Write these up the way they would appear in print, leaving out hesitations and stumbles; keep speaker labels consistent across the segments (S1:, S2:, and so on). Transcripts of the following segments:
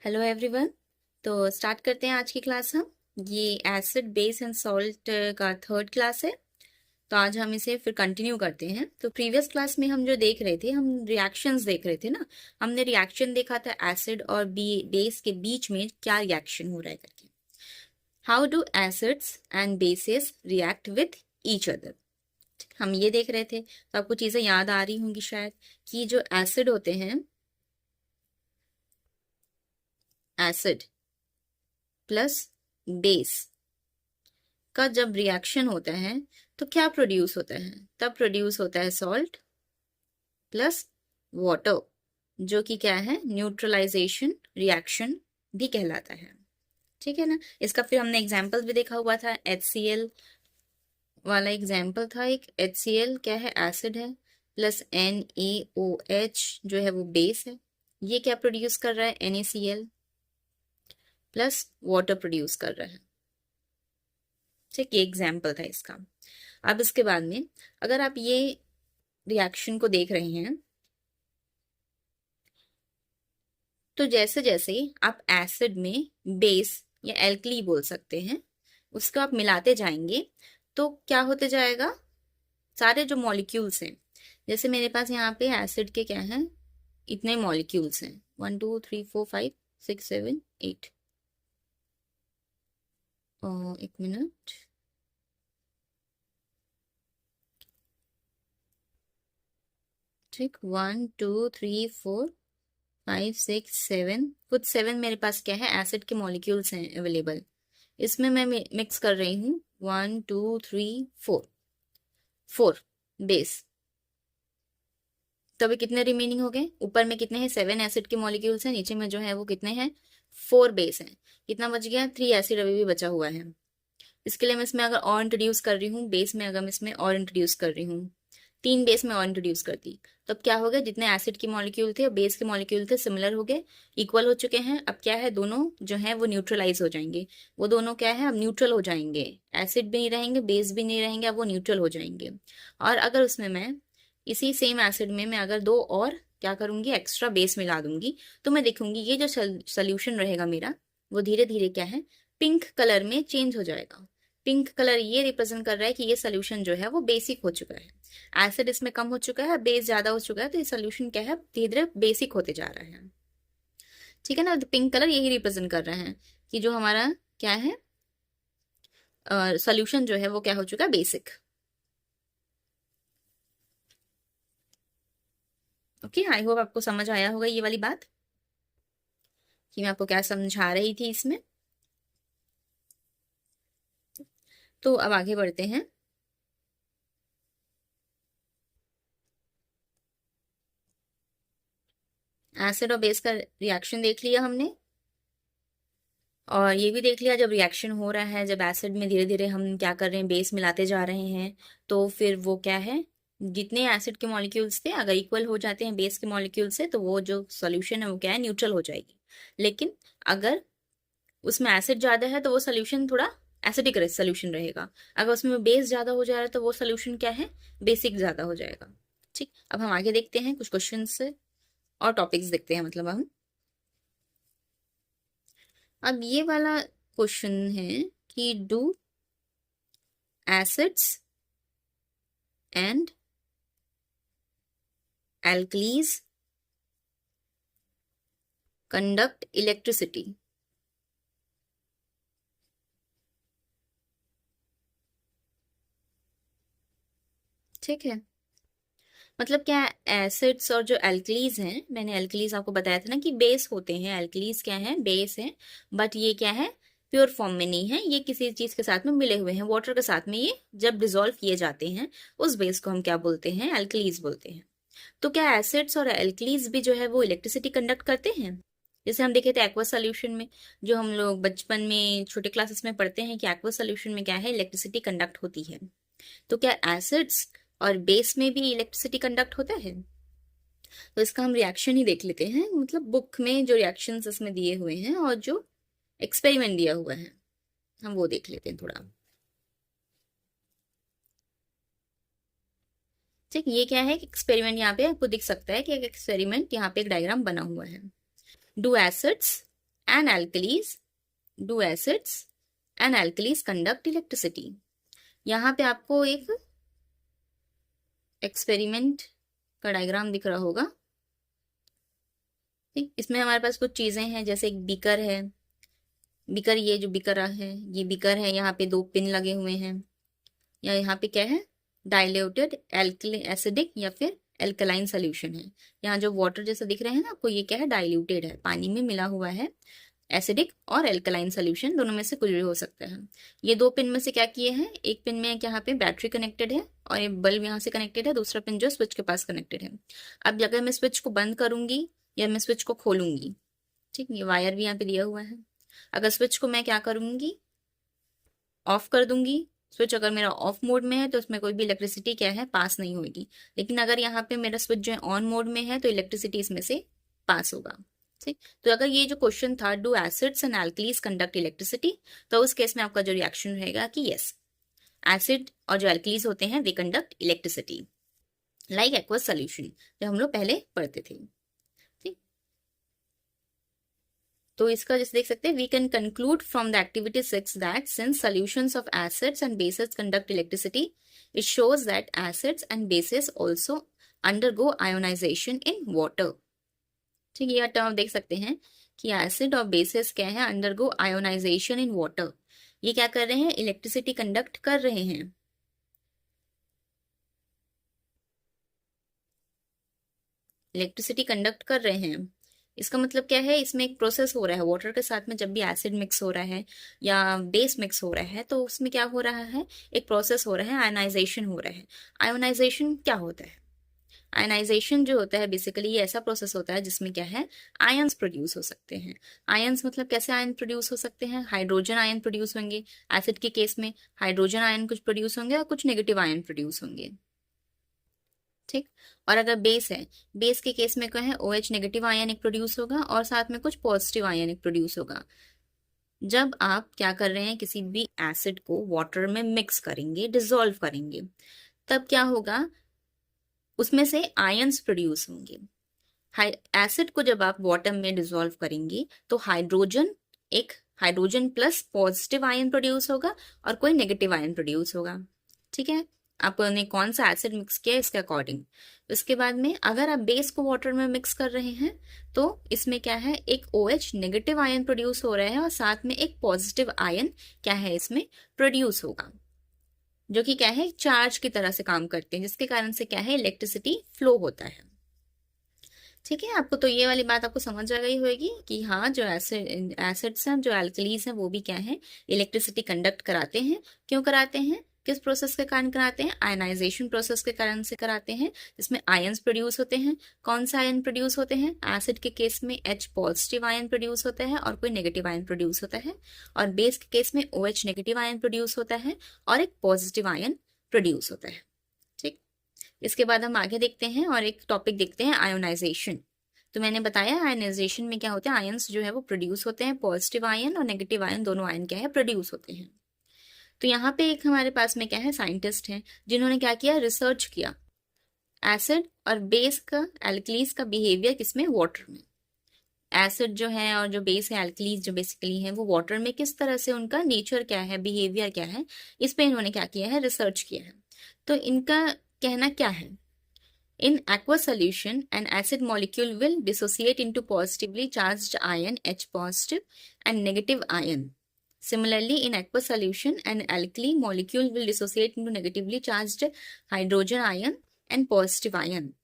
S1: Hello everyone. तो start करते हैं आज की क्लास। हम ये एसिड बेस एंड सॉल्ट का थर्ड क्लास है। तो आज हम इसे फिर कंटिन्यू करते हैं। तो प्रीवियस क्लास में हम जो देख रहे थे, हम रिएक्शंस देख रहे थे ना। हमने रिएक्शन देखा था एसिड और बेस के बीच में क्या रिएक्शन हो रहा है करके। How do acids and bases react with each other, हम ये देख रहे थे। तो आपको चीजें याद आ रही होंगी शायद कि जो एसिड होते हैं, एसिड प्लस बेस का जब रिएक्शन होता है तो क्या प्रोड्यूस होता है? तब प्रोड्यूस होता है सॉल्ट प्लस वाटर, जो कि क्या है, न्यूट्रलाइजेशन रिएक्शन भी कहलाता है। ठीक है ना। इसका फिर हमने एग्जाम्पल भी देखा हुआ था। HCl वाला एग्जाम्पल था एक। HCl क्या है, एसिड है, प्लस NaOH जो है वो बेस है। ये क्या प्रोड्यूस कर रहा है, NaCl प्लस वाटर प्रोड्यूस कर रहा है। ठीक, ये एग्जाम्पल था इसका। अब इसके बाद में अगर आप ये रिएक्शन को देख रहे हैं, तो जैसे जैसे आप एसिड में बेस या एल्कली बोल सकते हैं, उसको आप मिलाते जाएंगे तो क्या होते जाएगा, सारे जो मॉलिक्यूल्स हैं, जैसे मेरे पास यहाँ पे एसिड के क्या हैं, इतने मॉलिक्यूल्स हैं, 1 2 3 4 5 6 7 8। एक मिनट, ठीक, 1 2 3 4 5 6 7, कुछ 7 मेरे पास क्या है, एसिड के मॉलिक्यूल्स हैं अवेलेबल। इसमें मैं मिक्स कर रही हूँ 1 2 3 4, 4 बेस। तो अभी कितने रिमेनिंग हो गए, ऊपर में कितने हैं, 7 एसिड के मॉलिक्यूल्स हैं, नीचे में जो है वो कितने हैं, 4 बेस हैं। कितना बच गया, 3 एसिड अभी भी बचा हुआ है। इसके लिए मैं इसमें अगर और इंट्रोड्यूस कर रही हूँ बेस में, अगर मैं इसमें और इंट्रोड्यूस कर रही हूँ, 3 बेस में और इंट्रोड्यूस करती, तो अब क्या हो गया, जितने एसिड के मॉलिक्यूल थे और बेस के मॉलिक्यूल थे सिमिलर हो गए, इक्वल हो चुके हैं। अब क्या है, दोनों जो है वो न्यूट्रलाइज हो जाएंगे। वो दोनों क्या है, अब न्यूट्रल हो जाएंगे। एसिड भी नहीं रहेंगे, बेस भी नहीं रहेंगे, अब वो न्यूट्रल हो जाएंगे। और अगर उसमें मैं इसी सेम एसिड में मैं अगर दो और क्या करूंगी, एक्स्ट्रा बेस मिला दूंगी, तो मैं देखूंगी ये जो सोल्यूशन रहेगा मेरा, वो धीरे धीरे क्या है, पिंक कलर में चेंज हो जाएगा। पिंक कलर ये रिप्रेजेंट कर रहा है कि ये सोल्यूशन जो है वो बेसिक हो चुका है। एसिड इसमें कम हो चुका है, बेस ज्यादा हो चुका है, तो ये सोल्यूशन क्या है, धीरे धीरे बेसिक होते जा रहा है। ठीक है ना। तो पिंक कलर यही रिप्रेजेंट कर रहे हैं कि जो हमारा क्या है, सोल्यूशन जो है वो क्या हो चुका है, बेसिक। ओके, आई होप आपको समझ आया होगा ये वाली बात कि मैं आपको क्या समझा रही थी इसमें। तो अब आगे बढ़ते हैं। एसिड और बेस का रिएक्शन देख लिया हमने, और ये भी देख लिया जब रिएक्शन हो रहा है, जब एसिड में धीरे धीरे हम क्या कर रहे हैं, बेस मिलाते जा रहे हैं, तो फिर वो क्या है, जितने एसिड के मॉलिक्यूल्स थे अगर इक्वल हो जाते हैं बेस के मॉलिक्यूल से, तो वो जो सोल्यूशन है वो क्या है, न्यूट्रल हो जाएगी। लेकिन अगर उसमें एसिड ज्यादा है तो वो सोल्यूशन थोड़ा एसिडिक सोल्यूशन रहेगा। अगर उसमें बेस ज्यादा हो जा रहा है तो वो सोल्यूशन क्या है, बेसिक ज्यादा हो जाएगा। ठीक, अब हम आगे देखते हैं कुछ क्वेश्चन से और टॉपिक्स देखते हैं, मतलब हम अब ये वाला क्वेश्चन है कि do acids and alkalis conduct electricity। ठीक है, मतलब क्या, एसिड्स और जो एल्कलीज हैं, मैंने एल्कलीज आपको बताया था ना कि बेस होते हैं, एल्कलीज क्या है, बेस है, बट ये क्या है, प्योर फॉर्म में नहीं है, ये किसी चीज के साथ में मिले हुए हैं, वाटर के साथ में ये जब डिजोल्व किए जाते हैं, उस बेस को हम क्या बोलते हैं, एल्कलीज बोलते हैं। तो क्या एसिड्स और एल्कलीज भी जो है वो इलेक्ट्रिसिटी कंडक्ट करते हैं? जैसे हम देखे थे एक्वा सोल्यूशन में, जो हम लोग बचपन में छोटे क्लासेस में पढ़ते हैं कि एक्वा सोल्यूशन में क्या है, इलेक्ट्रिसिटी कंडक्ट होती है। तो क्या एसिड्स और बेस में भी इलेक्ट्रिसिटी कंडक्ट होता है? तो इसका हम रिएक्शन ही देख लेते हैं, मतलब बुक में जो रिएक्शंस इसमें दिए हुए हैं और जो एक्सपेरिमेंट दिया हुआ है, हम वो देख लेते हैं थोड़ा। ठीक, ये क्या है, एक्सपेरिमेंट यहाँ पे आपको दिख सकता है कि एक एक्सपेरिमेंट, यहाँ पे एक डायग्राम बना हुआ है। Do acids and alkalis do acids and alkalis conduct electricity. यहाँ पे आपको एक एक्सपेरिमेंट का डायग्राम दिख रहा होगा। ठीक, इसमें हमारे पास कुछ चीजें हैं, जैसे एक बीकर है। बीकर, ये जो बीकर है ये बीकर है, यहाँ पे 2 पिन लगे हुए हैं, या यहाँ पे क्या है, डाइल्यूटेड एसिडिक या फिर एल्कलाइन सोल्यूशन है। यहाँ जो वाटर जैसा दिख रहे हैं ना आपको, ये क्या है, डाइल्यूटेड है, पानी में मिला हुआ है। एसिडिक और एल्कलाइन सोल्यूशन दोनों में से कुछ भी हो सकता है। ये 2 पिन में से क्या किए हैं, एक पिन में यहाँ पे बैटरी कनेक्टेड है और एक बल्ब यहाँ से कनेक्टेड है, दूसरा पिन जो स्विच के पास कनेक्टेड है। अब अगर मैं स्विच को बंद करूंगी या मैं स्विच को खोलूंगी, ठीक, ये वायर भी यहाँ पे दिया हुआ है। अगर स्विच को मैं क्या करूंगी, ऑफ कर दूंगी, स्विच अगर मेरा ऑफ मोड में है तो उसमें कोई भी इलेक्ट्रिसिटी क्या है, पास नहीं होगी। लेकिन अगर यहाँ पे मेरा स्विच जो है ऑन मोड में है तो इलेक्ट्रिसिटी इसमें से पास होगा। ठीक, तो अगर ये जो क्वेश्चन था, do acids and alkalis conduct electricity, तो उस केस में आपका जो रिएक्शन रहेगा कि यस, एसिड और जो एल्कलीज होते हैं they conduct electricity like aqueous solution, जो हम लोग पहले पढ़ते थे। ठीक, तो इसका जैसे देख सकते हैं, we can conclude from the activity 6 that since solutions of acids and bases conduct electricity, it shows that acids and bases also undergo ionization in water. ठीक, ये टर्म देख सकते हैं कि एसिड और बेसेस क्या है, अंडरगो आयोनाइजेशन इन वाटर। ये क्या कर रहे हैं, इलेक्ट्रिसिटी कंडक्ट कर रहे हैं। इलेक्ट्रिसिटी कंडक्ट कर रहे हैं, इसका मतलब क्या है, इसमें एक प्रोसेस हो रहा है वाटर के साथ में। जब भी एसिड मिक्स हो रहा है या बेस मिक्स हो रहा है तो उसमें क्या हो रहा है, एक प्रोसेस हो रहा है, आयनाइजेशन हो रहा है। आयोनाइजेशन क्या होता है, आयनाइजेशन जो होता है बेसिकली ये ऐसा प्रोसेस होता है जिसमें क्या है, आयंस प्रोड्यूस हो सकते हैं। आयंस मतलब कैसे आयन प्रोड्यूस हो सकते हैं, हाइड्रोजन आयन प्रोड्यूस होंगे। एसिड के केस में हाइड्रोजन आयन कुछ प्रोड्यूस होंगे और कुछ नेगेटिव आयन प्रोड्यूस होंगे। ठीक, और अगर बेस है, बेस के केस में क्या है, OH नेगेटिव आयन एक प्रोड्यूस होगा और साथ में कुछ पॉजिटिव आयन एक प्रोड्यूस होगा। जब आप क्या कर रहे हैं, किसी भी एसिड को वाटर में मिक्स करेंगे, डिसॉल्व करेंगे, तब क्या होगा, उसमें से आयंस प्रोड्यूस होंगे। एसिड को जब आप वाटर में डिसॉल्व करेंगे तो एक hydrogen plus positive ion produce होगा और कोई नेगेटिव आयन प्रोड्यूस होगा। ठीक है, आपने कौन सा एसिड मिक्स किया इसके अकॉर्डिंग। उसके बाद में अगर आप बेस को वाटर में मिक्स कर रहे हैं तो इसमें क्या है, एक OH नेगेटिव आयन प्रोड्यूस हो रहा है और साथ में एक पॉजिटिव आयन क्या है इसमें प्रोड्यूस होगा, जो कि क्या है, चार्ज की तरह से काम करते हैं, जिसके कारण से क्या है, इलेक्ट्रिसिटी फ्लो होता है। ठीक है, आपको तो ये वाली बात आपको समझ आ गई होगी कि हाँ, जो एसिड्स हैं, जो एल्कलीज हैं, वो भी क्या है, इलेक्ट्रिसिटी कंडक्ट कराते हैं। क्यों कराते हैं, किस प्रोसेस के कारण कराते हैं, आयनाइजेशन प्रोसेस के कारण से कराते हैं, जिसमें आयंस प्रोड्यूस होते हैं। कौन सा आयन प्रोड्यूस होते हैं, एसिड के केस में H पॉजिटिव आयन प्रोड्यूस होता है और कोई नेगेटिव आयन प्रोड्यूस होता है, और बेस के केस में OH नेगेटिव आयन प्रोड्यूस होता है और एक पॉजिटिव आयन प्रोड्यूस होता है। ठीक, इसके बाद हम आगे देखते हैं और एक टॉपिक देखते हैं, आयोनाइजेशन। तो मैंने बताया आयनाइजेशन में क्या होता है, आयंस जो है वो प्रोड्यूस होते हैं, पॉजिटिव आयन और नेगेटिव आयन दोनों आयन क्या है, प्रोड्यूस होते हैं। तो यहाँ पे एक हमारे पास में क्या है, साइंटिस्ट हैं जिन्होंने क्या किया, रिसर्च किया एसिड और बेस का, एल्कलीज का बिहेवियर किसमें, वाटर में। एसिड जो है और जो बेस है, एल्कलीज जो बेसिकली है, वो वाटर में किस तरह से उनका नेचर क्या है, बिहेवियर क्या है, इस पे इन्होंने क्या किया है, रिसर्च किया है। तो इनका कहना क्या है, in aqueous solution an acid molecule will dissociate into positively charged ion H positive and negative ion. Similarly, in aqueous solution an alkali molecule will dissociate into negatively charged hydrogen ion and positive ion.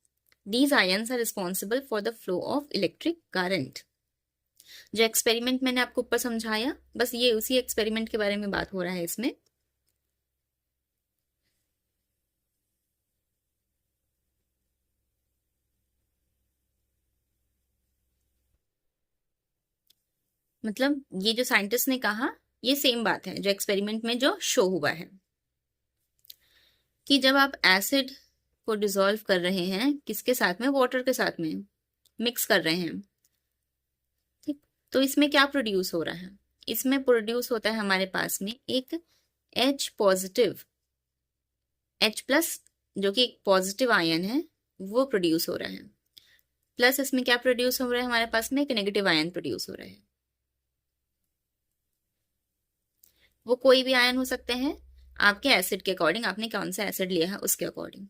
S1: These ions are responsible for the flow of electric current. जो experiment मैंने आपको ऊपर समझाया, बस ये उसी experiment के बारे में बात हो रहा है इसमें। मतलब ये जो साइंटिस्ट ने कहा, ये सेम बात है जो एक्सपेरिमेंट में जो शो हुआ है, कि जब आप एसिड को डिसॉल्व कर रहे हैं, किसके साथ में, वाटर के साथ में मिक्स कर रहे हैं। ठीक, तो इसमें क्या प्रोड्यूस हो रहा है, इसमें प्रोड्यूस होता है हमारे पास में एक H पॉजिटिव, H प्लस जो कि एक पॉजिटिव आयन है वो प्रोड्यूस हो रहा है, प्लस इसमें क्या प्रोड्यूस हो रहा है, हमारे पास में एक नेगेटिव आयन प्रोड्यूस हो रहा है। वो कोई भी आयन हो सकते हैं, आपके एसिड के अकॉर्डिंग, आपने कौन सा एसिड लिया है उसके अकॉर्डिंग।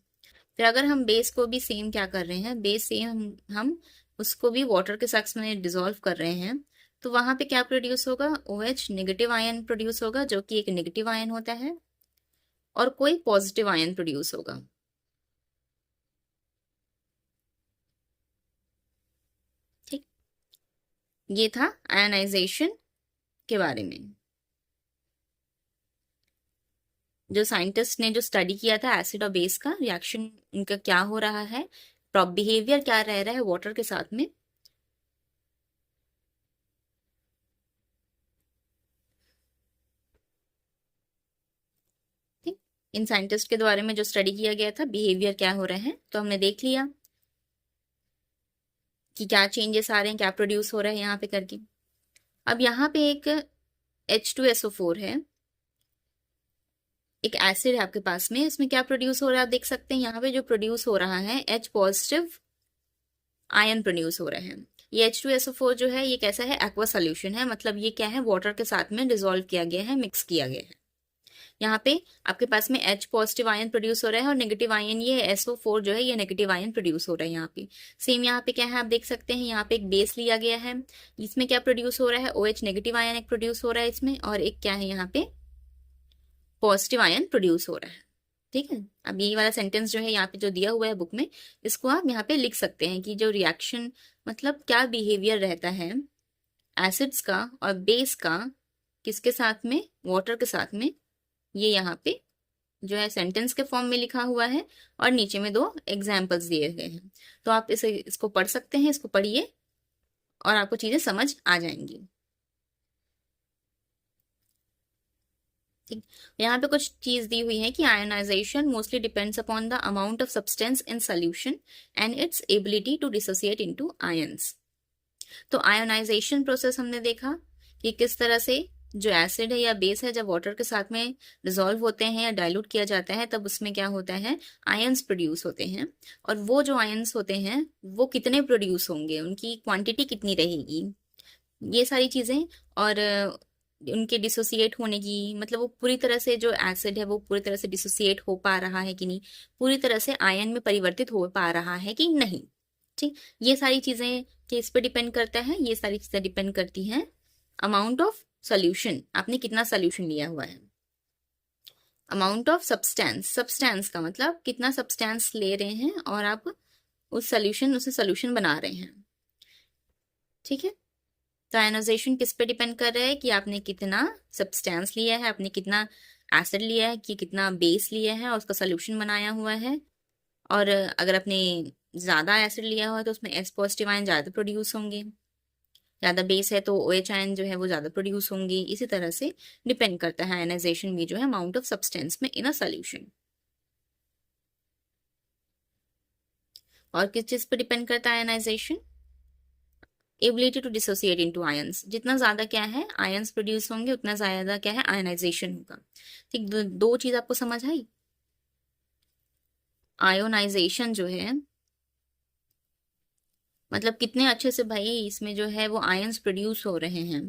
S1: फिर अगर हम बेस को भी सेम क्या कर रहे हैं, बेस सेम हम उसको भी वाटर के साथ में डिजोल्व कर रहे हैं, तो वहां पे क्या प्रोड्यूस होगा, OH नेगेटिव आयन प्रोड्यूस होगा, जो कि एक नेगेटिव आयन होता है, और कोई पॉजिटिव आयन प्रोड्यूस होगा। ठीक, ये था आयनाइजेशन के बारे में। जो साइंटिस्ट ने जो स्टडी किया था एसिड और बेस का रिएक्शन, उनका क्या हो रहा है, बिहेवियर क्या रह रहा है वाटर के साथ में। ठीक, इन साइंटिस्ट के द्वारा में जो स्टडी किया गया था, बिहेवियर क्या हो रहे हैं, तो हमने देख लिया कि क्या चेंजेस आ रहे हैं, क्या प्रोड्यूस हो रहा है यहाँ पे करके। अब यहाँ पे एक H2SO4 है, एक एसिड है आपके पास में, इसमें क्या प्रोड्यूस हो रहा है आप देख सकते हैं, यहाँ पे जो प्रोड्यूस हो रहा है H पॉजिटिव आयन प्रोड्यूस हो रहे हैं। ये H2SO4 जो है ये कैसा है, एक्वा सोल्यूशन है, मतलब ये क्या है, वाटर के साथ में डिसॉल्व किया गया है, मिक्स किया गया है। यहाँ पे आपके पास में H पॉजिटिव आयन प्रोड्यूस हो रहा है, और नेगेटिव आयन ये SO4 जो है ये नेगेटिव आयन प्रोड्यूस हो रहा है। यहाँ पे सेम यहाँ पे क्या है आप देख सकते हैं, यहाँ पे एक बेस लिया गया है, इसमें क्या प्रोड्यूस हो रहा है, OH नेगेटिव आयन एक प्रोड्यूस हो रहा है इसमें, और एक क्या है यहाँ पे पॉजिटिव आयन प्रोड्यूस हो रहा है। ठीक है, अब ये वाला सेंटेंस जो है यहाँ पे जो दिया हुआ है बुक में, इसको आप यहाँ पे लिख सकते हैं कि जो रिएक्शन मतलब क्या बिहेवियर रहता है एसिड्स का और बेस का, किसके साथ में, वाटर के साथ में, ये यहाँ पे जो है सेंटेंस के फॉर्म में लिखा हुआ है, और नीचे में 2 एग्जाम्पल्स दिए गए हैं। तो आप इसको पढ़ सकते हैं, इसको पढ़िए और आपको चीजें समझ आ जाएंगी। ठीक, यहाँ पे कुछ चीज दी हुई है कि ionization mostly depends upon the amount of substance in solution and its ability to dissociate into ions. तो आयोनाइजेशन प्रोसेस हमने देखा कि किस तरह से जो एसिड है या बेस है जब वाटर के साथ में डिसॉल्व होते हैं या डाइल्यूट किया जाता है, तब उसमें क्या होता है, आयंस प्रोड्यूस होते हैं। और वो जो आयंस होते हैं वो कितने प्रोड्यूस होंगे, उनकी क्वांटिटी कितनी रहेगी, ये सारी चीजें, और उनके डिसोसिएट होने की, मतलब वो पूरी तरह से जो एसिड है वो पूरी तरह से डिसोसिएट हो पा रहा है कि नहीं, पूरी तरह से आयन में परिवर्तित हो पा रहा है कि नहीं। ठीक, ये सारी चीजें किस पे डिपेंड करता है, ये सारी चीजें डिपेंड करती हैं अमाउंट ऑफ सॉल्यूशन, आपने कितना सॉल्यूशन लिया हुआ है। अमाउंट ऑफ सब्सटेंस, सब्सटेंस का मतलब कितना सब्सटेंस ले रहे हैं और आप उसे सॉल्यूशन बना रहे हैं। ठीक है, तो आयनाइजेशन किस पे डिपेंड कर रहा है कि आपने कितना सब्सटेंस लिया है, आपने कितना एसिड लिया है, कि कितना बेस लिया है और उसका सोल्यूशन बनाया हुआ है। और अगर आपने ज्यादा एसिड लिया हुआ है तो उसमें S पॉजिटिव आयन ज्यादा प्रोड्यूस होंगे, ज्यादा बेस है तो OH आयन जो है वो ज्यादा प्रोड्यूस होंगे। इसी तरह से डिपेंड करता है आयनाइजेशन भी जो है अमाउंट ऑफ सब्सटेंस में इन अ सोल्यूशन। और किस चीज पर डिपेंड करता है ionization, ability to dissociate into ions, जितना ज्यादा क्या है आयंस प्रोड्यूस होंगे उतना ज्यादा क्या है आयनाइजेशन होगा। ठीक, दो चीज आपको समझ आई। आयोनाइजेशन जो है मतलब कितने अच्छे से भाई इसमें जो है वो आयंस प्रोड्यूस हो रहे हैं,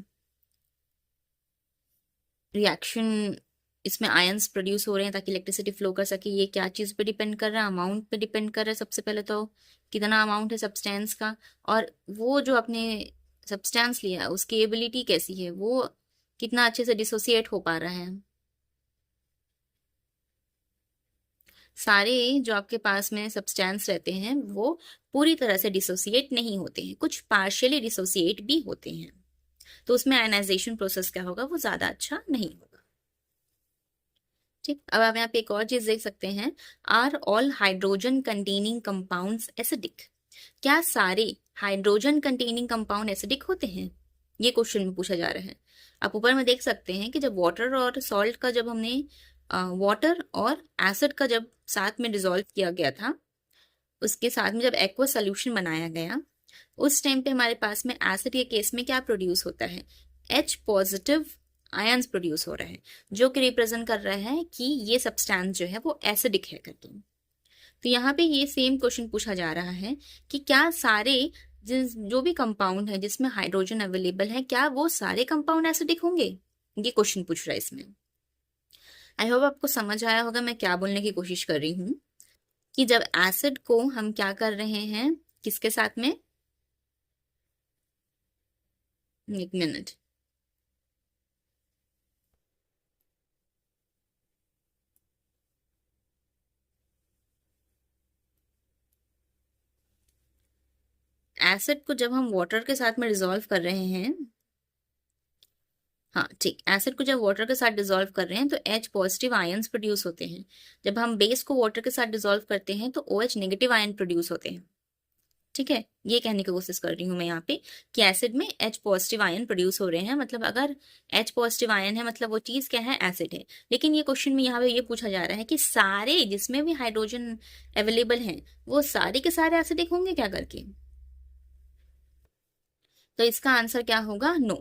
S1: रिएक्शन इसमें आयंस प्रोड्यूस हो रहे हैं ताकि इलेक्ट्रिसिटी फ्लो कर सके। ये क्या चीज पे डिपेंड कर रहा है, अमाउंट पे डिपेंड कर रहा है। सबसे पहले तो कितना अमाउंट है सब्सटेंस का, और वो जो आपने सब्सटेंस लिया उसकी एबिलिटी कैसी है, वो कितना अच्छे से डिसोसिएट हो पा रहा है। सारे जो आपके पास में सब्सटेंस रहते हैं वो पूरी तरह से डिसोसिएट नहीं होते हैं, कुछ पार्शियली डिसोसिएट भी होते हैं, तो उसमें आयनाइजेशन प्रोसेस क्या होगा, वो ज्यादा अच्छा नहीं होगा। ठीक, अब आप यहाँ पे एक और चीज देख सकते हैं, are all hydrogen containing compounds acidic, क्या सारे हाइड्रोजन कंटेनिंग कंपाउंड एसिडिक होते हैं, ये क्वेश्चन में पूछा जा रहा है। आप ऊपर में देख सकते हैं कि जब वाटर और सॉल्ट का जब हमने वाटर और एसिड का जब साथ में डिसॉल्व किया गया था, उसके साथ में जब एक्वा सोल्यूशन बनाया गया, उस टाइम पे हमारे पास में एसिड के केस में क्या प्रोड्यूस होता है, H पॉजिटिव आयंस प्रोड्यूस हो रहे हैं, जो कि रिप्रेजेंट कर रहा है कि ये सब्सटेंस जो है वो एसिडिक है करके। तो यहाँ पे ये सेम क्वेश्चन पूछा जा रहा है कि क्या सारे जो भी कंपाउंड है जिसमें हाइड्रोजन अवेलेबल है, क्या वो सारे कंपाउंड एसिडिक होंगे। ये क्वेश्चन पूछ रहा है इसमें। आई होप आपको समझ आया होगा मैं क्या बोलने की कोशिश कर रही हूँ, कि जब एसिड को हम क्या कर रहे हैं, किसके साथ में, एक मिनट, एसिड को जब हम वाटर के साथ में डिसॉल्व कर रहे हैं, हाँ ठीक, एसिड को जब वाटर के साथ डिसॉल्व कर रहे हैं तो H पॉजिटिव आयंस प्रोड्यूस होते हैं। जब हम बेस को वाटर के साथ डिसॉल्व करते हैं तो OH नेगेटिव आयन प्रोड्यूस होते हैं। ठीक है, ये कहने की कोशिश कर रही हूँ मैं यहाँ पे कि एसिड में H पॉजिटिव आयन प्रोड्यूस हो रहे हैं, मतलब अगर H पॉजिटिव आयन है मतलब वो चीज क्या है, एसिड है। लेकिन ये क्वेश्चन में यहाँ पे ये पूछा जा रहा है कि सारे जिसमें भी हाइड्रोजन अवेलेबल हैं वो सारे के सारे एसिडिक होंगे क्या करके, तो इसका आंसर क्या होगा, नो।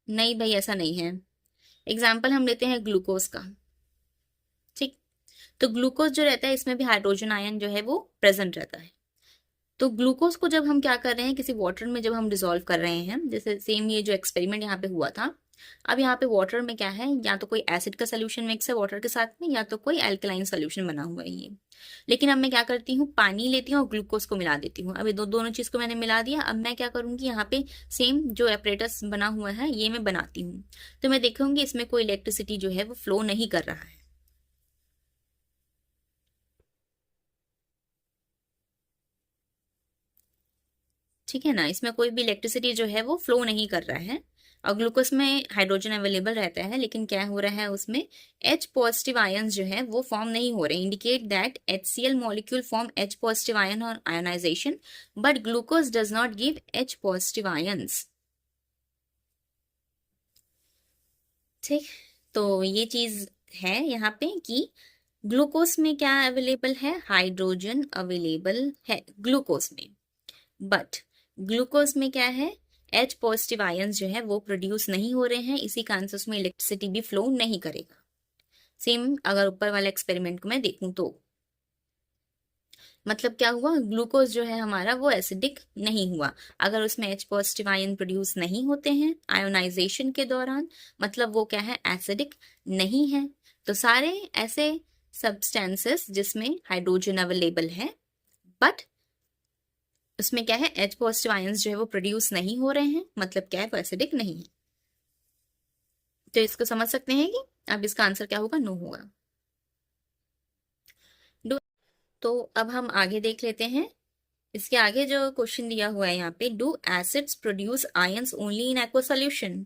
S1: नहीं भाई, ऐसा नहीं है। एग्जाम्पल हम लेते हैं ग्लूकोज का। ठीक, तो ग्लूकोज जो रहता है इसमें भी हाइड्रोजन आयन जो है वो प्रेजेंट रहता है। तो ग्लूकोज को जब हम क्या कर रहे हैं, किसी वाटर में जब हम डिसॉल्व कर रहे हैं, जैसे सेम ये जो एक्सपेरिमेंट यहाँ पे हुआ था, अब यहाँ पे वाटर में क्या है, या तो कोई एसिड का सोल्यूशन मिक्स है वाटर के साथ में, या तो कोई एल्कलाइन सोल्यूशन बना हुआ है ये। लेकिन अब मैं क्या करती हूँ, पानी लेती हूँ और ग्लूकोज को मिला देती हूँ। अब ये दोनों चीज को मैंने मिला दिया। अब मैं क्या करूंगी, यहाँ पे सेम जो एपरेटस बना हुआ है ये मैं बनाती हूँ, तो मैं देखूंगी इसमें कोई इलेक्ट्रिसिटी जो है वो फ्लो नहीं कर रहा है। ठीक है ना, इसमें कोई भी इलेक्ट्रिसिटी जो है वो फ्लो नहीं कर रहा है। और ग्लूकोज में हाइड्रोजन अवेलेबल रहता है, लेकिन क्या हो रहा है उसमें H पॉजिटिव आयंस जो है वो फॉर्म नहीं हो रहे। Indicate that HCl molecule form H positive ion और ionization, but glucose does not give H positive ions. ठीक, तो ये चीज है यहाँ पे कि ग्लूकोज में क्या अवेलेबल है, हाइड्रोजन अवेलेबल है ग्लूकोज में, बट ग्लूकोज में क्या है, H पॉजिटिव आयंस जो है वो प्रोड्यूस नहीं हो रहे हैं, इसी कारण से उसमें इलेक्ट्रिसिटी भी फ्लो नहीं करेगा। सेम अगर ऊपर वाले एक्सपेरिमेंट को मैं देखूं तो मतलब क्या हुआ, ग्लूकोज जो है हमारा वो एसिडिक नहीं हुआ। अगर उसमें H पॉजिटिव आयन प्रोड्यूस नहीं होते हैं आयोनाइजेशन के दौरान, मतलब वो क्या है, एसिडिक नहीं है। तो सारे ऐसे सब्सटेंसेस जिसमें हाइड्रोजन अवेलेबल है बट उसमें क्या है, H पॉजिटिव आयंस जो है वो प्रोड्यूस नहीं हो रहे हैं, मतलब क्या है, वो एसिडिक नहीं है। तो इसको समझ सकते हैं कि अब इसका आंसर क्या होगा, नो होगा। डू, तो अब हम आगे देख लेते हैं। इसके आगे जो क्वेश्चन दिया हुआ है यहाँ पे, do acids produce ions only in aqua solution.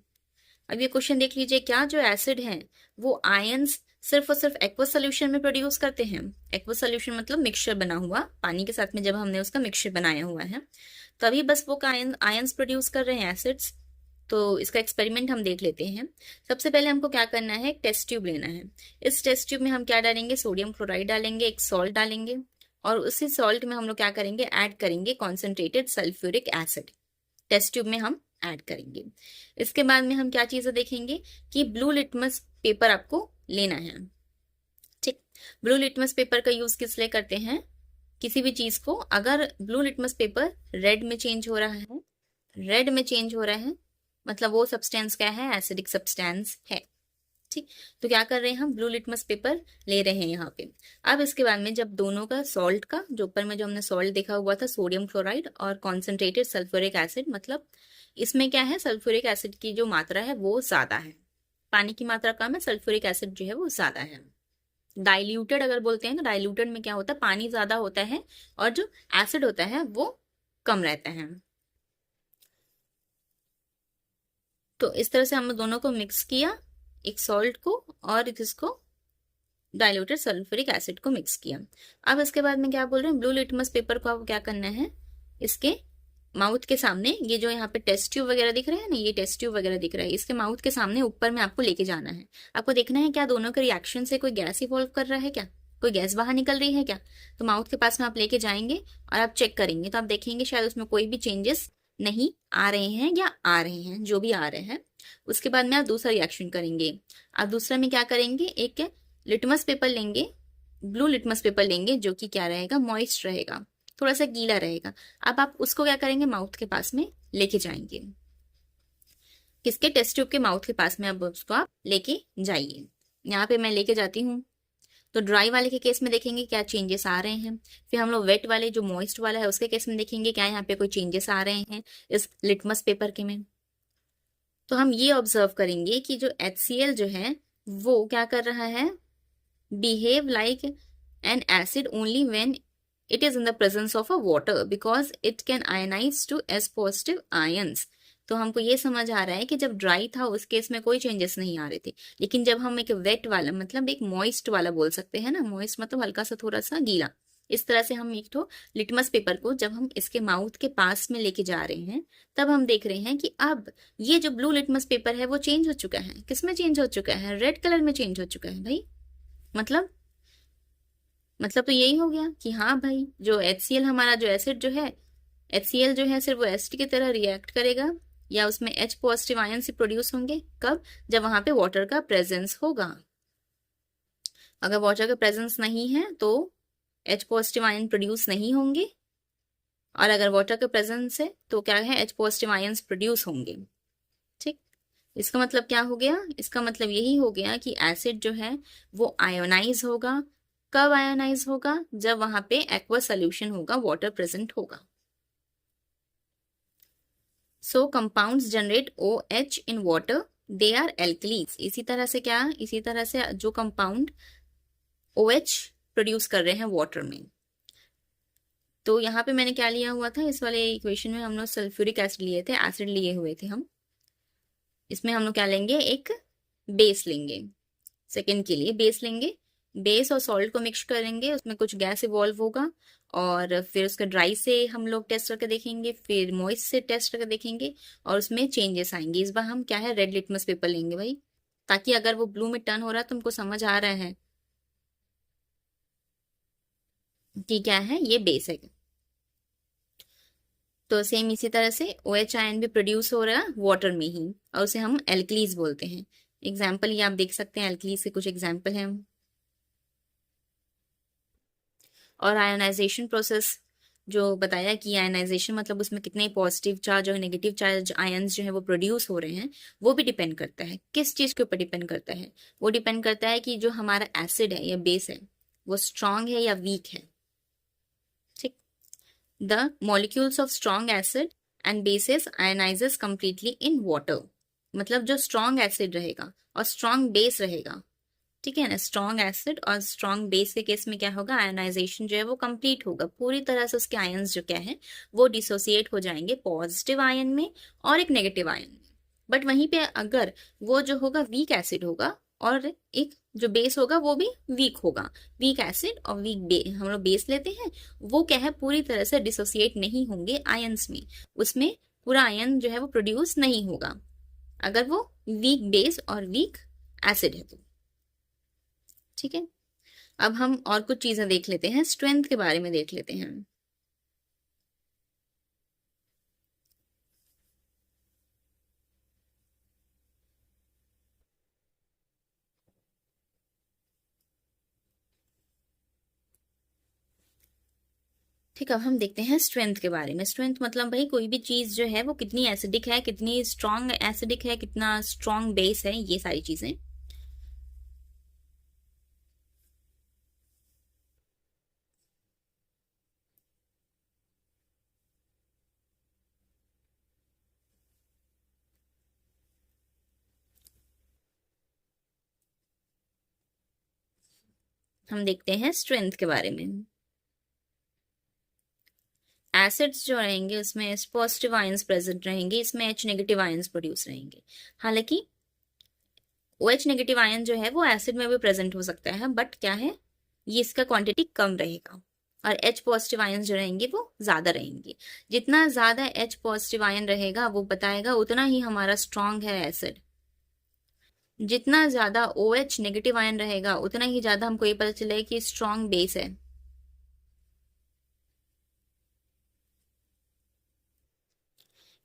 S1: अब ये क्वेश्चन देख लीजिए, क्या जो एसिड है वो आयंस सिर्फ और सिर्फ एक्वा सोल्यूशन में प्रोड्यूस करते हैं। एक्वा सोल्यूशन मतलब मिक्सचर बना हुआ, पानी के साथ में जब हमने उसका मिक्सचर बनाया हुआ है तभी बस वो आयंस प्रोड्यूस कर रहे हैं एसिड्स। तो इसका एक्सपेरिमेंट हम देख लेते हैं। सबसे पहले हमको क्या करना है, एक टेस्ट ट्यूब लेना है। इस टेस्ट ट्यूब में हम क्या डालेंगे, सोडियम क्लोराइड डालेंगे, एक सॉल्ट डालेंगे, और उसी सॉल्ट में हम लोग क्या करेंगे, ऐड करेंगे concentrated sulphuric acid. Test tube में हम ऐड करेंगे। इसके बाद में हम क्या चीजें देखेंगे कि ब्लू लिटमस पेपर आपको लेना है। ठीक, ब्लू लिटमस पेपर का यूज किस लिए करते हैं, किसी भी चीज को अगर ब्लू लिटमस पेपर रेड में चेंज हो रहा है, रेड में चेंज हो रहा है मतलब वो सब्सटेंस क्या है, एसिडिक सब्सटेंस है। ठीक, तो क्या कर रहे हैं हम, ब्लू लिटमस पेपर ले रहे हैं यहाँ पे। अब इसके बाद में जब दोनों का सॉल्ट का, जो ऊपर में जो हमने सॉल्ट देखा हुआ था सोडियम क्लोराइड और कॉन्सेंट्रेटेड सल्फ्यूरिक एसिड, मतलब इसमें क्या है, सल्फ्यूरिक एसिड की जो मात्रा है वो ज्यादा है, पानी की मात्रा कम है, सल्फ्यूरिक एसिड जो है वो ज्यादा है। डाइल्यूटेड अगर बोलते हैं तो डाइल्यूटेड में क्या होता है, पानी ज्यादा होता है और जो एसिड होता है वो कम रहता है। तो इस तरह से हम दोनों को मिक्स किया, एक सॉल्ट को और इसको डाइल्यूटेड सल्फ्यूरिक एसिड को मिक्स किया। अब इसके बाद में क्या बोल रहे हैं, ब्लू लिटमस पेपर को आपको क्या करना है, इसके माउथ के सामने, ये जो यहाँ पे टेस्ट ट्यूब वगैरह दिख रहे हैं ना, ये टेस्ट ट्यूब वगैरह दिख रहा है, इसके माउथ के सामने ऊपर में आपको लेके जाना है। आपको देखना है क्या दोनों के रिएक्शन से कोई गैस इवॉल्व कर रहा है क्या, कोई गैस बाहर निकल रही है क्या। तो माउथ के पास में आप लेके जाएंगे और आप चेक करेंगे तो आप देखेंगे शायद उसमें कोई भी चेंजेस नहीं आ रहे हैं, या आ रहे हैं, जो भी आ रहे हैं। उसके बाद में आप दूसरा रिएक्शन करेंगे। आप दूसरा में क्या करेंगे, एक लिटमस पेपर लेंगे, ब्लू लिटमस पेपर लेंगे जो कि क्या रहेगा, मॉइस्ट रहेगा, थोड़ा सा गीला रहेगा। अब आप उसको क्या करेंगे, माउथ के पास में लेके जाएंगे। किसके, टेस्ट ट्यूब के माउथ के पास में अब उसको आप लेके जाइए। यहाँ पे मैं लेके जाती हूँ। तो ड्राई वाले के केस में देखेंगे क्या चेंजेस आ रहे हैं, फिर हम लोग वेट वाले जो मॉइस्ट वाला है उसके केस में देखेंगे क्या यहाँ पे कोई चेंजेस आ रहे हैं इस लिटमस पेपर के में। तो हम ये ऑब्जर्व करेंगे कि जो HCl जो है वो क्या कर रहा है, behave like an acid only when it is in the presence of a water because it can ionize to S positive ions। तो हमको ये समझ आ रहा है कि जब ड्राई था उस केस में कोई चेंजेस नहीं आ रहे थे, लेकिन जब हम एक वेट वाला मतलब एक मॉइस्ट वाला बोल सकते हैं ना, मॉइस्ट मतलब हल्का सा थोड़ा सा गीला, इस तरह से हम एक तो लिटमस पेपर को जब हम इसके माउथ के पास में लेके जा रहे हैं तब हम देख रहे हैं कि अब ये जो ब्लू लिटमस पेपर है वो चेंज हो चुका है। किसमें चेंज हो चुका है, रेड कलर में चेंज हो चुका है भाई। मतलब तो यही हो गया कि हाँ भाई जो HCl हमारा जो एसिड जो है, HCl जो है सिर्फ वो एसिड की तरह रिएक्ट करेगा या उसमें H पॉजिटिव आयन से प्रोड्यूस होंगे कब, जब वहां पे वाटर का प्रेजेंस होगा। अगर वाटर का प्रेजेंस नहीं है तो H पॉजिटिव आयन प्रोड्यूस नहीं होंगे, और अगर वाटर का प्रेजेंस है तो क्या है, H पॉजिटिव आयन्स प्रोड्यूस होंगे। ठीक, इसका मतलब क्या हो गया, इसका मतलब यही हो गया कि एसिड जो है वो आयोनाइज होगा। कब आयोनाइज होगा, जब वहां पे एक्वा सोल्यूशन होगा, वाटर प्रेजेंट होगा। So compounds generate OH in water, they are alkalies. इसी तरह से क्या, इसी तरह से जो कंपाउंड OH प्रोड्यूस कर रहे हैं वाटर में, तो यहाँ पे मैंने क्या लिया हुआ था, इस वाले इक्वेशन में हम लोग सल्फ्यूरिक एसिड लिए थे, एसिड लिए हुए थे हम। इसमें हम लोग क्या लेंगे, एक बेस लेंगे, सेकेंड के लिए बेस लेंगे। बेस और सॉल्ट को मिक्स करेंगे, उसमें कुछ गैस इवॉल्व होगा, और फिर उसका ड्राई से हम लोग टेस्ट करके देखेंगे, फिर मॉइस्ट से टेस्ट करके देखेंगे, और उसमें चेंजेस आएंगे। इस बार हम क्या है, रेड लिटमस पेपर लेंगे भाई, ताकि अगर वो ब्लू में टर्न हो रहा है तुमको समझ आ रहा है कि क्या है, ये बेस है। तो सेम इसी तरह से OH आयन भी प्रोड्यूस हो रहा है वाटर में ही, और उसे हम एल्कलीज बोलते हैं। एग्जाम्पल ये आप देख सकते हैं, एल्कलीज के कुछ एग्जाम्पल हैं। और आयनाइजेशन प्रोसेस जो बताया कि आयनाइजेशन मतलब उसमें कितने पॉजिटिव चार्ज और नेगेटिव चार्ज आयन्स जो है वो प्रोड्यूस हो रहे हैं, वो भी डिपेंड करता है। किस चीज के ऊपर डिपेंड करता है, वो डिपेंड करता है कि जो हमारा एसिड है या बेस है वो स्ट्रांग है या वीक है। ठीक, the molecules of strong acid and bases ionizes completely in water. मतलब जो स्ट्रांग एसिड रहेगा और स्ट्रांग बेस रहेगा, ठीक है ना, स्ट्रॉन्ग एसिड और स्ट्रॉन्ग बेस के केस में क्या होगा, आयनाइजेशन जो है वो कंप्लीट होगा, पूरी तरह से उसके आयन्स जो क्या है वो डिसोसिएट हो जाएंगे पॉजिटिव आयन में और एक नेगेटिव आयन में। बट वहीं पे अगर वो जो होगा वीक एसिड होगा और एक जो बेस होगा वो भी वीक होगा, वीक एसिड और वीक हम लोग बेस लेते हैं, वो क्या है पूरी तरह से डिसोसिएट नहीं होंगे आयन्स में, उसमें पूरा आयन जो है वो प्रोड्यूस नहीं होगा अगर वो वीक बेस और वीक एसिड है तो। ठीक है, अब हम और कुछ चीजें देख लेते हैं, स्ट्रेंथ के बारे में देख लेते हैं। ठीक है, अब हम देखते हैं स्ट्रेंथ के बारे में। स्ट्रेंथ मतलब भाई कोई भी चीज जो है वो कितनी एसिडिक है, कितनी स्ट्रॉन्ग एसिडिक है, कितना स्ट्रॉन्ग बेस है, ये सारी चीजें। हम देखते हैं स्ट्रेंथ के बारे में। एसिड्स जो रहेंगे उसमें H पॉजिटिव आयंस प्रेजेंट रहेंगे, इसमें H नेगेटिव आयंस प्रोड्यूस रहेंगे। हालांकि OH नेगेटिव आयन जो है वो एसिड में भी प्रेजेंट हो सकता है, बट क्या है, ये इसका क्वांटिटी कम रहेगा, और H पॉजिटिव आयन जो रहेंगे वो ज्यादा रहेंगे। जितना ज्यादा H पॉजिटिव आयन रहेगा वो बताएगा उतना ही हमारा स्ट्रांग है एसिड, जितना ज्यादा OH नेगेटिव आयन रहेगा उतना ही ज्यादा हमको ये पता चलेगा कि स्ट्रांग बेस है।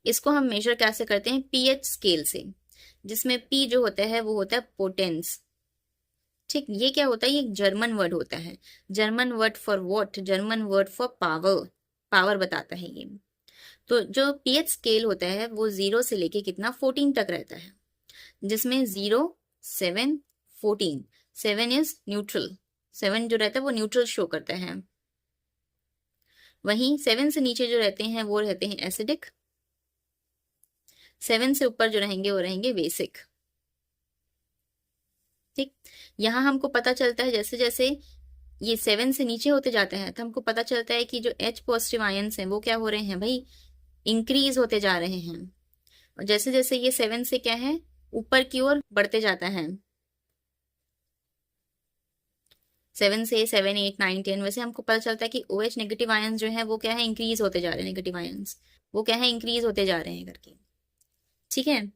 S1: इसको हम मेजर कैसे करते हैं, pH स्केल से, जिसमें P जो होता है वो होता है पोटेंस। ठीक, ये क्या होता है, ये एक जर्मन वर्ड होता है। German word for what, German word for power, power बताता है ये। तो जो पीएच स्केल होता है वो 0 से लेके कितना 14 तक रहता है, जिसमें 0, 7, 14। 7 इज न्यूट्रल, 7 जो रहता है वो न्यूट्रल शो करता है। वहीं 7 से नीचे जो रहते हैं वो रहते हैं एसिडिक, 7 से ऊपर जो रहेंगे वो रहेंगे बेसिक। ठीक, यहाँ हमको पता चलता है जैसे जैसे ये 7 से नीचे होते जाते हैं तो हमको पता चलता है कि जो H पॉजिटिव आयंस हैं वो क्या हो रहे हैं भाई, इंक्रीज होते जा रहे हैं। और जैसे जैसे ये 7 से क्या है ऊपर की ओर बढ़ते जाता है, 7 से 7, 8, 9, 10, वैसे हमको पता चलता है कि OH नेगेटिव आयंस जो है वो क्या है इंक्रीज होते जा रहे हैं, नेगेटिव आयंस वो क्या है इंक्रीज होते जा रहे हैं करके। ठीक है,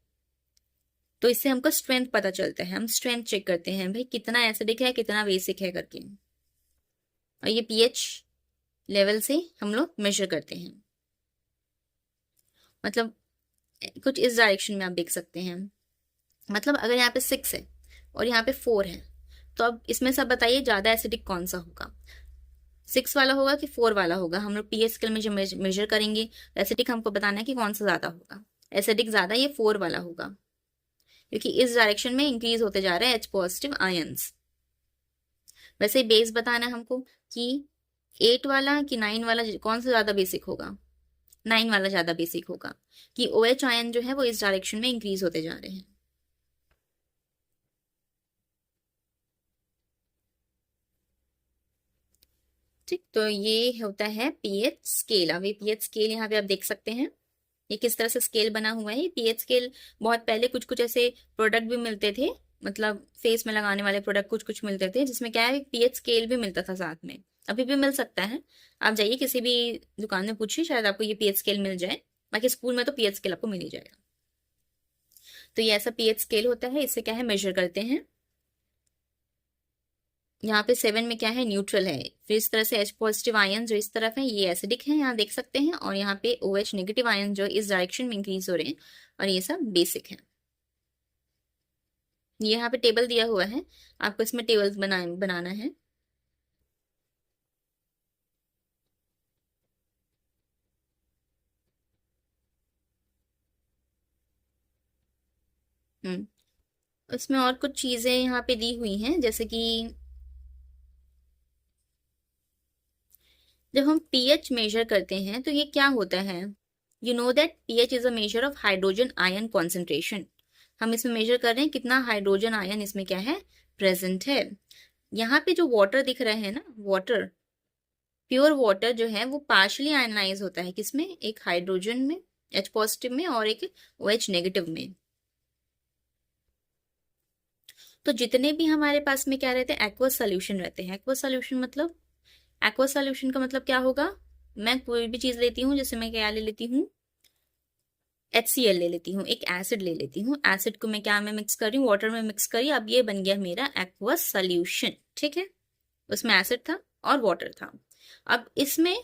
S1: तो इससे हमको स्ट्रेंथ पता चलता है, हम स्ट्रेंथ चेक करते हैं भाई कितना एसिडिक है कितना बेसिक है करके, और ये पीएच लेवल से हम लोग मेजर करते हैं। मतलब कुछ इस डायरेक्शन में आप देख सकते हैं, मतलब अगर यहाँ पे 6 है और यहाँ पे 4 है तो अब इसमें सब बताइए ज्यादा एसिडिक कौन सा होगा, 6 वाला होगा कि 4 वाला होगा। हम लोग पीएच स्केल में जो मेजर करेंगे एसिडिक हमको बताना है कि कौन सा ज्यादा होगा, एसिडिक ज्यादा ये 4 वाला होगा, क्योंकि इस डायरेक्शन में इंक्रीज होते जा रहे हैं H पॉजिटिव आयंस। वैसे बेस बताना है हमको कि 8 वाला कि 9 वाला कौन सा ज्यादा बेसिक होगा, 9 वाला ज्यादा बेसिक होगा, कि OH आयन जो है वो इस डायरेक्शन में इंक्रीज होते जा रहे हैं। ठीक, तो ये होता है पीएच स्केल। अब ये पीएच स्केल यहाँ पे आप देख सकते हैं ये किस तरह से स्केल बना हुआ है। पीएच स्केल बहुत पहले कुछ कुछ ऐसे प्रोडक्ट भी मिलते थे, मतलब फेस में लगाने वाले प्रोडक्ट कुछ कुछ मिलते थे जिसमें क्या है पीएच स्केल भी मिलता था साथ में, अभी भी मिल सकता है। आप जाइए किसी भी दुकान में पूछिए शायद आपको ये पीएच स्केल मिल जाए, बाकी स्कूल में तो पीएच स्केल आपको मिल ही जाएगा। तो ये ऐसा पीएच स्केल होता है, इससे क्या है मेजर करते हैं। यहाँ पे 7 में क्या है न्यूट्रल है, फिर इस तरह से H पॉजिटिव आयन जो इस तरफ है ये एसिडिक है यहाँ देख सकते हैं, और यहाँ पे OH नेगेटिव आयन जो इस डायरेक्शन में इंक्रीज हो रहे हैं और ये सब बेसिक है। ये यहाँ पे टेबल दिया हुआ है, आपको इसमें टेबल्स बनाना है। इसमें और कुछ चीजें यहाँ पे दी हुई हैं, जैसे कि जब हम पीएच मेजर करते हैं तो ये क्या होता है, you know that pH is a measure of hydrogen ion concentration. हम इसमें मेजर कर रहे हैं कितना हाइड्रोजन आयन इसमें क्या है प्रेजेंट है। यहाँ पे जो वाटर दिख रहा है ना, वाटर, प्योर वाटर जो है वो पार्शली आयनाइज होता है किसमें, एक हाइड्रोजन में H पॉजिटिव में और एक OH नेगेटिव में। तो जितने भी हमारे पास में क्या रहते हैं एक्वस सोल्यूशन रहते हैं, एक्वस सोल्यूशन मतलब, एक्वस सोल्यूशन का मतलब क्या होगा, मैं कोई भी चीज लेती हूँ जैसे मैं क्या ले लेती हूँ HCl ले लेती हूँ, एक एसिड ले लेती हूँ, एसिड को मैं क्या में मिक्स कर रही हूँ वाटर में मिक्स करी, अब ये बन गया मेरा एक्वस सोल्यूशन। ठीक है, उसमें एसिड था और वाटर था। अब इसमें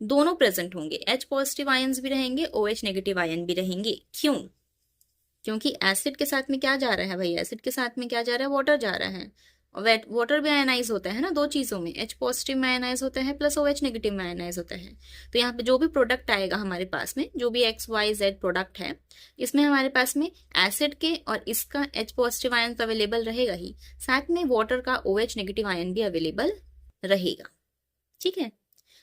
S1: दोनों प्रेजेंट होंगे, H पॉजिटिव आयंस भी रहेंगे OH नेगेटिव आयन भी रहेंगे। क्यों, क्योंकि एसिड के साथ में क्या जा रहा है भाई, एसिड के साथ में क्या जा रहा है वाटर जा रहा है, और वाटर भी आयनाइज होता है ना दो चीजों में, H पॉजिटिव में आयनाइज होता है प्लस OH नेगेटिव में आयनाइज होता है। तो यहाँ पे जो भी प्रोडक्ट आएगा हमारे पास में, जो भी XYZ प्रोडक्ट है, इसमें हमारे पास में एसिड के और इसका H पॉजिटिव आयन तो अवेलेबल रहेगा ही, साथ में वाटर का OH नेगेटिव आयन भी अवेलेबल रहेगा। ठीक है,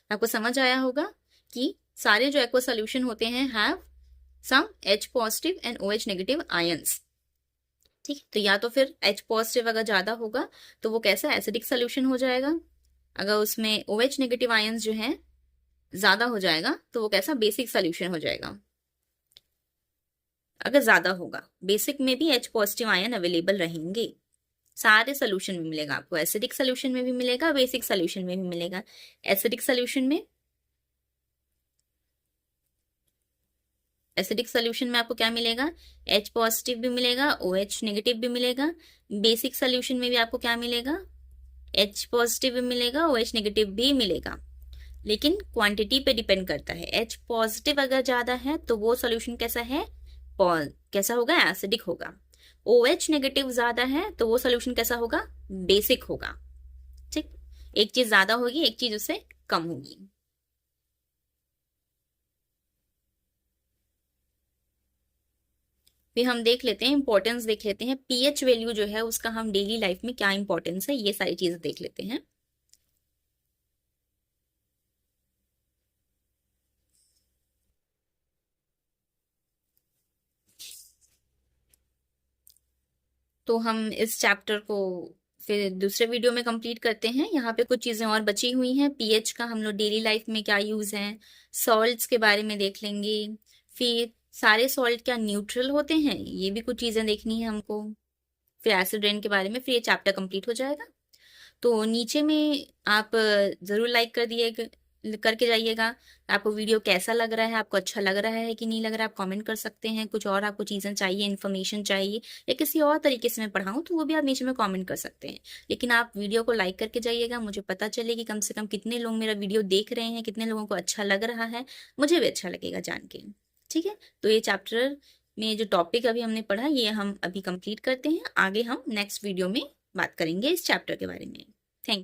S1: आपको समझ आया होगा कि सारे जो एक्वा सोल्यूशन होते हैं have some H positive and OH negative ions. ठीक, तो या तो फिर H पॉजिटिव अगर ज्यादा होगा तो वो कैसा एसिडिक सोल्यूशन हो जाएगा, अगर उसमें OH नेगेटिव आयंस जो है ज्यादा हो जाएगा तो वो कैसा बेसिक सोल्यूशन हो जाएगा। अगर ज्यादा होगा बेसिक में भी H पॉजिटिव आयन अवेलेबल रहेंगे, सारे सोल्यूशन में मिलेगा आपको, एसिडिक सोल्यूशन में भी मिलेगा बेसिक सोल्यूशन में भी मिलेगा। एसिडिक सोल्यूशन में, एसिडिक सोल्यूशन में आपको क्या मिलेगा, H पॉजिटिव भी मिलेगा OH नेगेटिव भी मिलेगा। बेसिक सोल्यूशन में भी आपको क्या मिलेगा, H पॉजिटिव भी मिलेगा OH नेगेटिव भी मिलेगा, लेकिन क्वांटिटी पे डिपेंड करता है। H पॉजिटिव अगर ज्यादा है तो वो सोल्यूशन कैसा है, कैसा होगा, एसिडिक होगा। OH नेगेटिव ज्यादा है तो वो सोल्यूशन कैसा होगा, बेसिक होगा। ठीक, एक चीज ज्यादा होगी एक चीज उससे कम होगी। फिर हम देख लेते हैं इंपॉर्टेंस, देख लेते हैं पीएच वैल्यू जो है उसका हम डेली लाइफ में क्या इंपॉर्टेंस है, ये सारी चीजें देख लेते हैं। तो हम इस चैप्टर को फिर दूसरे वीडियो में कंप्लीट करते हैं। यहाँ पे कुछ चीजें और बची हुई हैं, पीएच का हम लोग डेली लाइफ में क्या यूज है, सॉल्ट्स के बारे में देख लेंगे, फिर सारे सॉल्ट क्या न्यूट्रल होते हैं, ये भी कुछ चीजें देखनी है हमको, फिर एसिड रेन के बारे में, फिर ये चैप्टर कंप्लीट हो जाएगा। तो नीचे में आप जरूर लाइक कर दिए करके जाइएगा। आपको वीडियो कैसा लग रहा है, आपको अच्छा लग रहा है कि नहीं लग रहा है, आप कमेंट कर सकते हैं। कुछ और आपको चीज़ें चाहिए, इन्फॉर्मेशन चाहिए, या किसी और तरीके से मैं पढ़ाऊँ तो वो भी आप नीचे में कमेंट कर सकते हैं। लेकिन आप वीडियो को लाइक करके जाइएगा, मुझे पता चले कि कम से कम कितने लोग मेरा वीडियो देख रहे हैं, कितने लोगों को अच्छा लग रहा है, मुझे भी अच्छा लगेगा जान के। ठीक है, तो ये चैप्टर में जो टॉपिक अभी हमने पढ़ा ये हम अभी कंप्लीट करते हैं। आगे हम नेक्स्ट वीडियो में बात करेंगे इस चैप्टर के बारे में।